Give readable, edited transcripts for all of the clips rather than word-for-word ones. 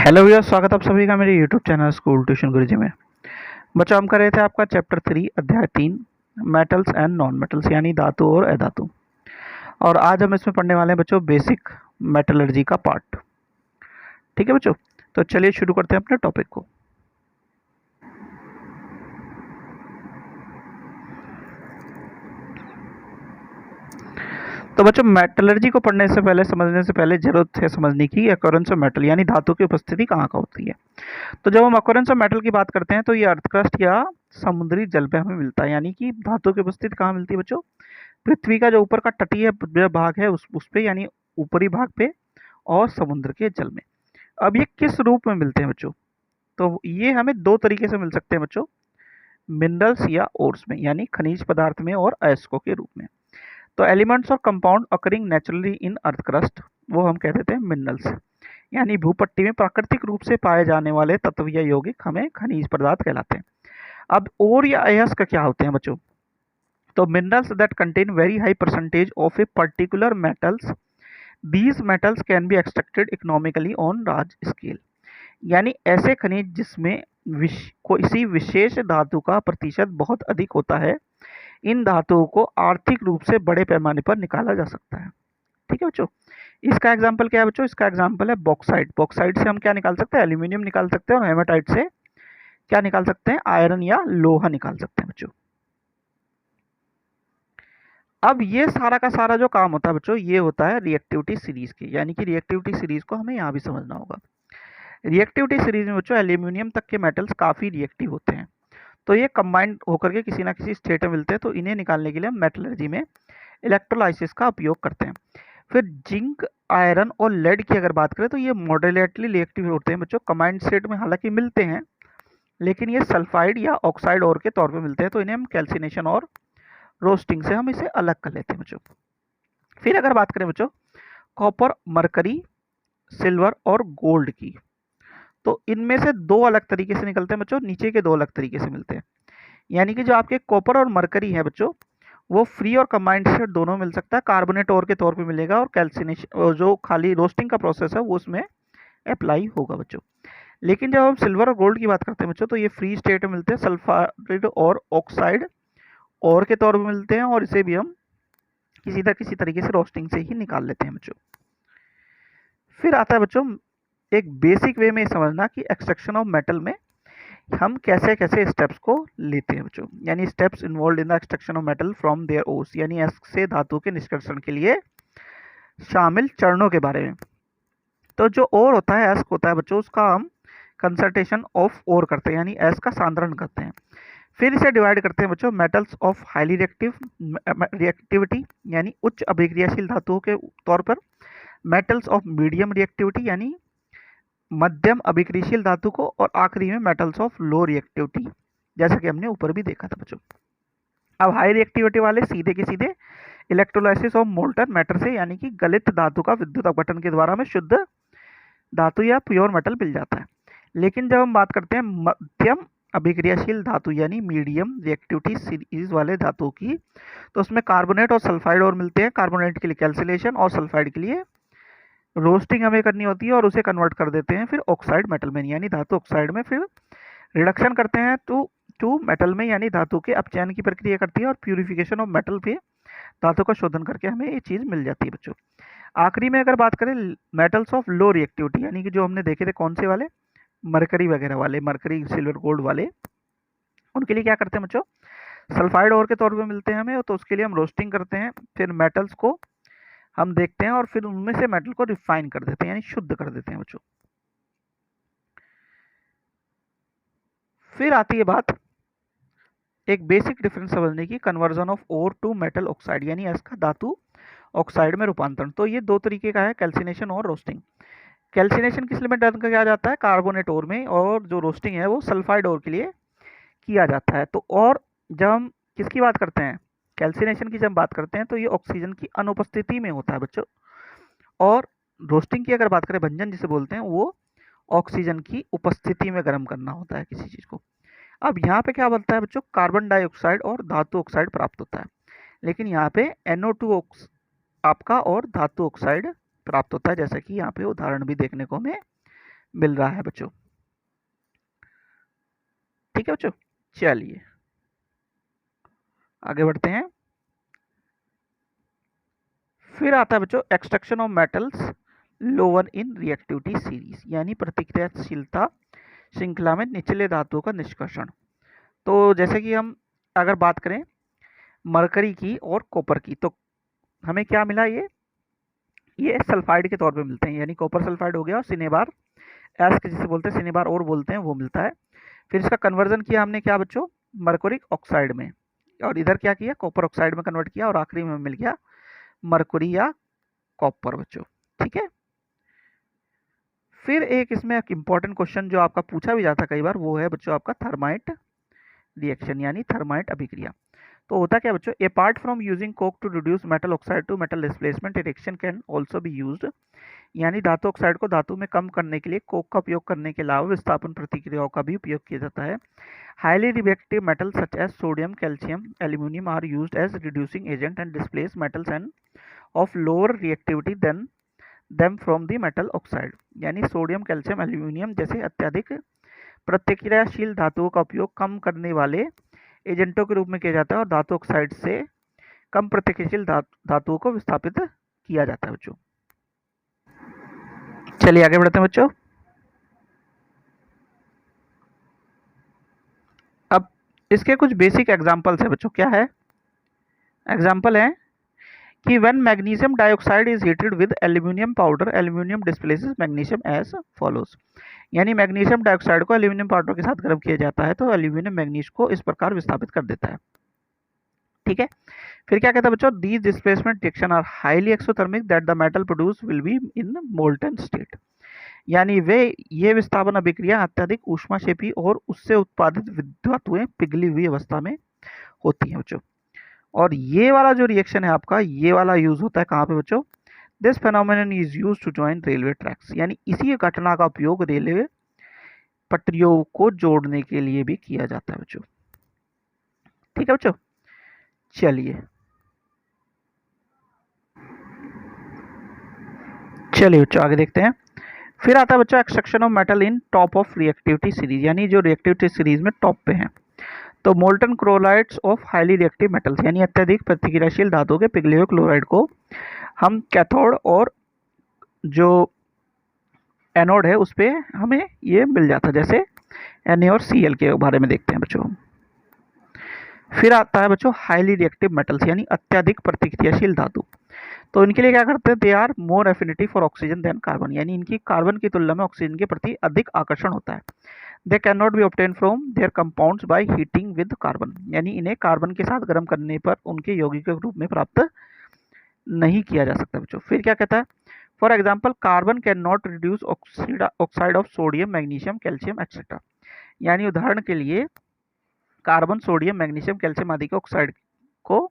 Hello भैया, स्वागत आप सभी का मेरे यूट्यूब चैनल स्कूल ट्यूशन गुरुजी में। बच्चों, हम कर रहे थे आपका चैप्टर 3 अध्याय 3 मेटल्स एंड नॉन मेटल्स यानी धातु और अधातु। और आज हम इसमें पढ़ने वाले हैं बच्चों बेसिक मेटलर्जी का पार्ट। ठीक है बच्चों, तो चलिए शुरू करते हैं अपने टॉपिक को। तो बच्चों, मेटलर्जी को पढ़ने से पहले, समझने से पहले जरूरत है समझने की अकरेंस ऑफ मेटल यानी धातु की उपस्थिति कहाँ कहाँ होती है। तो जब हम अकरेंस ऑफ मेटल की बात करते हैं तो ये अर्थक्रस्ट या समुद्री जल पे हमें मिलता है, यानी कि धातु की उपस्थिति कहाँ मिलती है बच्चों? पृथ्वी का जो ऊपर का तटीय भाग है उस पे, यानी ऊपरी भाग पे, और समुद्र के जल में। अब ये किस रूप में मिलते हैं बच्चों? तो ये हमें दो तरीके से मिल सकते हैं बच्चों, मिनरल्स या ओर्स में, यानी खनिज पदार्थ में और अयस्कों के रूप में। तो एलिमेंट्स और compound occurring naturally in earth crust, वो हम कह देते हैं मिनरल्स, यानी भूपट्टी में प्राकृतिक रूप से पाए जाने वाले तत्व या यौगिक हमें खनिज पदार्थ कहलाते हैं। अब और या अयस्क क्या होते हैं बच्चों? तो minerals that contain very high percentage of a particular metals, these metals can be extracted economically on large scale, यानी ऐसे खनिज जिसमें किसी विशेष धातु का प्रतिशत बहुत अधिक होता है, इन धातुओं को आर्थिक रूप से बड़े पैमाने पर निकाला जा सकता है। ठीक है बच्चों, इसका एग्जाम्पल क्या है बच्चों? इसका एग्जाम्पल है बॉक्साइट। बॉक्साइट से हम क्या निकाल सकते हैं? एल्यूमिनियम निकाल सकते हैं, और हेमाटाइट से क्या निकाल सकते हैं? आयरन या लोहा निकाल सकते हैं बच्चों। अब ये सारा का सारा जो काम होता है बच्चों, ये होता है रिएक्टिविटी सीरीज की, यानी कि रिएक्टिविटी सीरीज को हमें यहाँ भी समझना होगा। रिएक्टिविटी सीरीज में बच्चों एल्यूमिनियम तक के मेटल्स काफ़ी रिएक्टिव होते हैं, तो ये कंबाइंड होकर के किसी ना किसी स्टेट में मिलते हैं। तो इन्हें निकालने के लिए हम मेटलर्जी में इलेक्ट्रोलाइसिस का उपयोग करते हैं। फिर जिंक, आयरन और लेड की अगर बात करें तो ये मॉडरेटली रिएक्टिव होते हैं बच्चों। कंबाइंड स्टेट में हालांकि मिलते हैं, लेकिन ये सल्फाइड या ऑक्साइड और के तौर पर मिलते हैं, तो इन्हें हम कैल्सिनेशन और रोस्टिंग से हम इसे अलग कर लेते हैं बच्चों। फिर अगर बात करें बच्चों कॉपर, मरकरी, सिल्वर और गोल्ड की, तो इनमें से दो अलग तरीके से निकलते हैं बच्चों, नीचे के दो अलग तरीके से मिलते हैं। यानी कि जो आपके कॉपर और मरकरी है बच्चों, वो फ्री और कंबाइंड स्टेट दोनों मिल सकता है, कार्बोनेट और के तौर पे मिलेगा, और कैल्सिनेशन जो खाली रोस्टिंग का प्रोसेस है वो उसमें अप्लाई होगा बच्चों। लेकिन जब हम सिल्वर और गोल्ड की बात करते हैं बच्चों, तो ये फ्री स्टेट में मिलते हैं, सल्फाइड और ऑक्साइड और के तौर पर मिलते हैं, और इसे भी हम किसी तरीके से रोस्टिंग से ही निकाल लेते हैं बच्चों। फिर आता है बच्चों एक बेसिक वे में समझना कि एक्सट्रैक्शन ऑफ मेटल में हम कैसे कैसे स्टेप्स को लेते हैं बच्चों, यानी steps involved in the extraction of metal from their ores, यानी ऐसे धातु के निष्कर्षण के लिए शामिल चरणों के बारे में। तो जो ओर होता है, एस्क होता है बच्चों, उसका हम कंसंट्रेशन ऑफ ओर करते हैं, यानी एस का सांद्रण करते हैं। फिर इसे डिवाइड करते हैं बच्चों मेटल्स ऑफ हाईली रिएक्टिविटी, यानी उच्च अभिक्रियाशील धातुओं के तौर पर, मेटल्स ऑफ मीडियम रिएक्टिविटी यानी मध्यम अभिक्रियाशील धातु को, और आखिरी में मेटल्स ऑफ लो रिएक्टिविटी, जैसा कि हमने ऊपर भी देखा था बच्चों। अब हाई रिएक्टिविटी वाले सीधे के सीधे इलेक्ट्रोलाइसिस ऑफ मोल्टन मैटर से, यानी कि गलित धातु का विद्युत अपघटन के द्वारा हमें शुद्ध धातु या प्योर मेटल मिल जाता है। लेकिन जब हम बात करते हैं मध्यम अभिक्रियाशील धातु यानी मीडियम रिएक्टिविटी सीरीज वाले धातु की, तो उसमें कार्बोनेट और सल्फाइड और मिलते हैं। कार्बोनेट के लिए कैल्सिलेशन और सल्फाइड के लिए रोस्टिंग हमें करनी होती है, और उसे कन्वर्ट कर देते हैं फिर ऑक्साइड मेटल में, यानी धातु ऑक्साइड में। फिर रिडक्शन करते हैं टू मेटल में, यानी धातु के अपचयन की प्रक्रिया करती है, और प्यूरिफिकेशन ऑफ मेटल पे धातु का शोधन करके हमें ये चीज़ मिल जाती है बच्चों। आखिरी में अगर बात करें मेटल्स ऑफ लो रिएक्टिविटी, यानी कि जो हमने देखे थे कौन से वाले, मरकरी वगैरह वाले, मरकरी, सिल्वर, गोल्ड वाले, उनके लिए क्या करते हैं बच्चों? सल्फाइड और के तौर पे मिलते हैं हमें, तो उसके लिए हम रोस्टिंग करते हैं। फिर मेटल्स को हम देखते हैं, और फिर उनमें से मेटल को रिफाइन कर देते हैं, यानी शुद्ध कर देते हैं बच्चों। फिर आती है बात एक बेसिक डिफरेंस समझने की, conversion of ore to metal oxide, यानी इसका धातु ऑक्साइड में रूपांतरण। तो ये दो तरीके का है, कैल्सिनेशन और रोस्टिंग। कैल्सिनेशन किस लिए डन किया जाता है? कार्बोनेट ओर में, और जो रोस्टिंग है वो सल्फाइड ओर के लिए किया जाता है। तो और जब हम किसकी बात करते हैं, कैल्सिनेशन की जब बात करते हैं, तो ये ऑक्सीजन की अनुपस्थिति में होता है बच्चों, और रोस्टिंग की अगर बात करें, भंजन जिसे बोलते हैं, वो ऑक्सीजन की उपस्थिति में गर्म करना होता है किसी चीज़ को। अब यहाँ पे क्या बनता है बच्चों? कार्बन डाइऑक्साइड और धातु ऑक्साइड प्राप्त होता है, लेकिन यहाँ पे NO2 आपका और धातु ऑक्साइड प्राप्त होता है, जैसा कि यहाँ पे उदाहरण भी देखने को हमें मिल रहा है बच्चों। ठीक है बच्चों, चलिए आगे बढ़ते हैं। फिर आता है बच्चों extraction of metals lower in reactivity series, यानी प्रतिक्रियाशीलता श्रृंखला में निचले धातुओं का निष्कर्षण। तो जैसे कि हम अगर बात करें मरकरी की और कॉपर की, तो हमें क्या मिला, ये सल्फाइड के तौर पे मिलते हैं, यानी कॉपर सल्फाइड हो गया और सिनेबार एस के जिसे बोलते हैं सिनेबार और बोलते हैं, वो मिलता है। फिर इसका कन्वर्जन किया हमने क्या बच्चों, मरकुरिक ऑक्साइड में, और इधर क्या किया, कॉपर ऑक्साइड में कन्वर्ट किया, और आखिरी में मिल गया मरकुरी या कॉपर बच्चों। ठीक है। फिर एक इसमें एक इंपॉर्टेंट क्वेश्चन जो आपका पूछा भी जाता है कई बार, वो है बच्चों आपका थर्माइट रिएक्शन, यानी थर्माइट अभिक्रिया। तो होता क्या बच्चों, apart from using coke to reduce metal oxide to metal displacement, reaction can also be used, यानी धातु ऑक्साइड को धातु में कम करने के लिए कोक का उपयोग करने के अलावा विस्थापन प्रतिक्रियाओं का भी उपयोग किया जाता है। Highly reactive metal such as sodium, calcium, aluminium are used as reducing agent and displace metals and of lower reactivity than them from the metal oxide, यानी सोडियम, कैल्शियम, एल्यूमिनियम जैसे अत्यधिक प्रतिक्रियाशील धातुओं का उपयोग कम करने वाले एजेंटों के रूप में किया जाता है और धातु ऑक्साइड से कम प्रतिक्रियाशील धातुओं को विस्थापित किया जाता है बच्चों। चलिए आगे बढ़ते हैं बच्चों। अब इसके कुछ बेसिक एग्जांपल्स है बच्चों। क्या है एग्जांपल है कि when magnesium dioxide is heated with aluminium powder, aluminium displaces magnesium as follows, यानी मैग्नीशियम डाइऑक्साइड को एल्यूमिनियम पाउडर के साथ गर्म किया जाता है तो एल्यूमिनियम मैग्नीज को इस प्रकार विस्थापित कर देता है। ठीक है। फिर क्या कहता है बच्चों, these displacement reaction are highly exothermic that the metal produce will be in molten state, यानी ये विस्थापन अभिक्रिया अत्यधिक ऊष्माक्षेपी और उससे उत्पादित धातुएं पिघली हुई अवस्था में होती हैं बच्चों। और ये वाला जो रिएक्शन है आपका, ये वाला यूज होता है कहाँ पे बच्चों, this phenomenon is used to join railway tracks, यानी इसी घटना का उपयोग रेलवे पटरियों को जोड़ने के लिए भी किया जाता है बच्चों। ठीक है बच्चों, चलिए बच्चों आगे देखते हैं। फिर आता है बच्चों extraction of metal in top of reactivity series, यानी जो रिएक्टिविटी सीरीज में टॉप पे हैं। तो molten chlorides of highly reactive metals, यानी अत्यधिक प्रतिक्रियाशील धातुओं के पिघले हुए क्लोराइड को हम कैथोड और जो एनोड है उस पर हमें ये मिल जाता है, जैसे Na और Cl के बारे में देखते हैं बच्चों। फिर आता है बच्चों हाईली रिएक्टिव मेटल्स, यानी अत्यधिक प्रतिक्रियाशील धातु। तो इनके लिए क्या करते हैं, they are more affinity for oxygen than carbon, यानी इनकी कार्बन की तुलना में ऑक्सीजन के प्रति अधिक आकर्षण होता है। They can not be obtain from there compounds by heating with carbon, यानी इन्हें कार्बन के साथ गर्म करने पर उनके यौगिक के रूप में प्राप्त नहीं किया जा सकता बच्चों। फिर क्या कहता है, for example carbon can not reduce oxide of sodium, magnesium, calcium etcetera, यानी उदाहरण के लिए कार्बन सोडियम, मैग्नीशियम, कैल्शियम आदि के ऑक्साइड को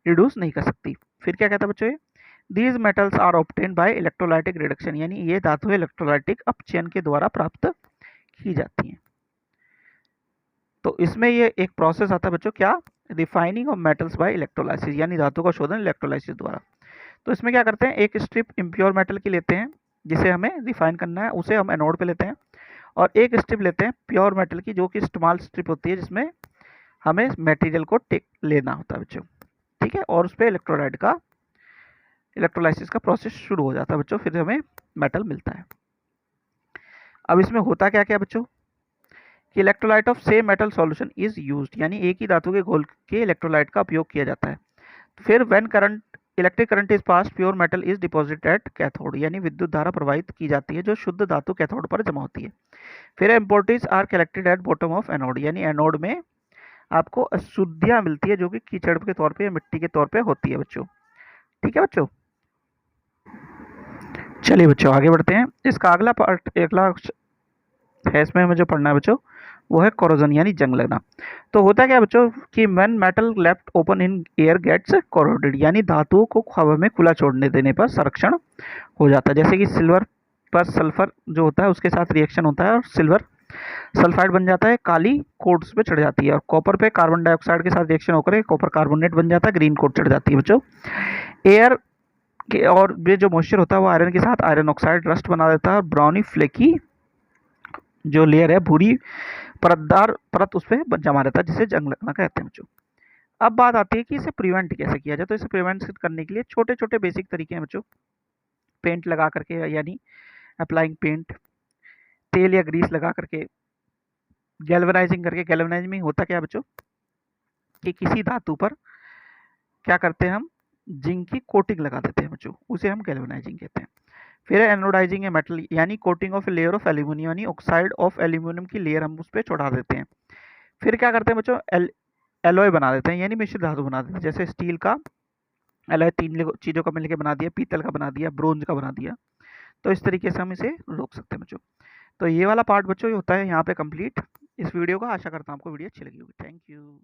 रिड्यूस नहीं कर सकती। फिर क्या कहता है बच्चों, these metals are obtain by electrolytic reduction, यानी ये धातुएं इलेक्ट्रोलाइटिक अपचयन के द्वारा प्राप्त की जाती हैं। तो इसमें ये एक प्रोसेस आता है बच्चों, क्या, refining of metals by electrolysis, यानी धातु का शोधन इलेक्ट्रोलाइसिस द्वारा। तो इसमें क्या करते हैं, एक स्ट्रिप इम्प्योर मेटल की लेते हैं जिसे हमें रिफाइन करना है, उसे हम एनोड पे लेते हैं, और एक स्ट्रिप लेते हैं प्योर मेटल की जो कि स्मॉल स्ट्रिप होती है जिसमें हमें मटेरियल को लेना होता है बच्चों। ठीक है, और उस पर इलेक्ट्रोलाइसिस का प्रोसेस शुरू हो जाता है बच्चों, फिर हमें मेटल मिलता है। अब इसमें होता क्या क्या बच्चों, कि electrolyte of same metal solution is used, यानी एक ही धातु के घोल के इलेक्ट्रोलाइट का उपयोग किया जाता है। फिर when current electric current is pass, pure metal is deposit at cathode, यानी विद्युत धारा प्रवाहित की जाती है जो शुद्ध धातु कैथोड पर जमा होती है। फिर impurities are collected at bottom of anode, यानी एनोड में आपको अशुद्धियां मिलती है जो कि कीचड़ के तौर पे या मिट्टी के तौर पे होती है बच्चों। ठीक है बच्चों, चलिए बच्चों आगे बढ़ते हैं। इसका अगला पार्ट अगला है, इसमें हमें जो पढ़ना है बच्चों वो है कोरोजन, यानी जंग लगना। तो होता क्या बच्चों कि when metal left open in air gets corroded, यानी धातुओं को हवा में खुला छोड़ने देने पर संरक्षण हो जाता है। जैसे कि सिल्वर पर सल्फर जो होता है उसके साथ रिएक्शन होता है और सिल्वर सल्फाइड बन जाता है, काली कोट्स पे चढ़ जाती है, और कॉपर पे कार्बन डाइऑक्साइड के साथ रिएक्शन होकर कॉपर कार्बोनेट बन जाता है, ग्रीन कोट चढ़ जाती है बच्चों। एयर के और ये जो मॉइस्चर होता है वो आयरन के साथ आयरन ऑक्साइड रस्ट बना देता है और ब्राउनी फ्लेकी जो लेयर है भूरी परतदार परत उस पर जमा रहता है, जिसे जंग लगना कहते हैं बच्चों। अब बात आती है कि इसे प्रिवेंट कैसे किया जाए। तो इसे प्रिवेंट करने के लिए छोटे छोटे बेसिक तरीके हैं बच्चों। पेंट लगा करके, यानी अप्लाइंग पेंट, तेल या ग्रीस लगा करके, गैल्वेनाइजिंग करके। गैल्वेनाइजिंग में होता क्या है बच्चों कि किसी धातु पर क्या करते हैं हम, जिंक की कोटिंग लगा देते हैं बच्चों, उसे हम गैल्वेनाइजिंग कहते हैं। फिर एनोडाइजिंग है मेटल, यानी coating of layer of aluminium, यानी ऑक्साइड ऑफ एल्यूमिनियम की लेयर हम उस पर चढ़ा देते हैं। फिर क्या करते हैं बच्चों, एलॉय बना देते हैं, यानी मिश्र धातु बना देते हैं। जैसे स्टील का एलॉय 3 चीज़ों का मिलकर बना दिया, पीतल का बना दिया, ब्रोंज का बना दिया। तो इस तरीके से हम इसे रोक सकते हैं बच्चों। तो ये वाला पार्ट बच्चों ये होता है यहाँ पे कंप्लीट इस वीडियो का। आशा करता हूँ आपको वीडियो अच्छी लगी होगी। Thank you.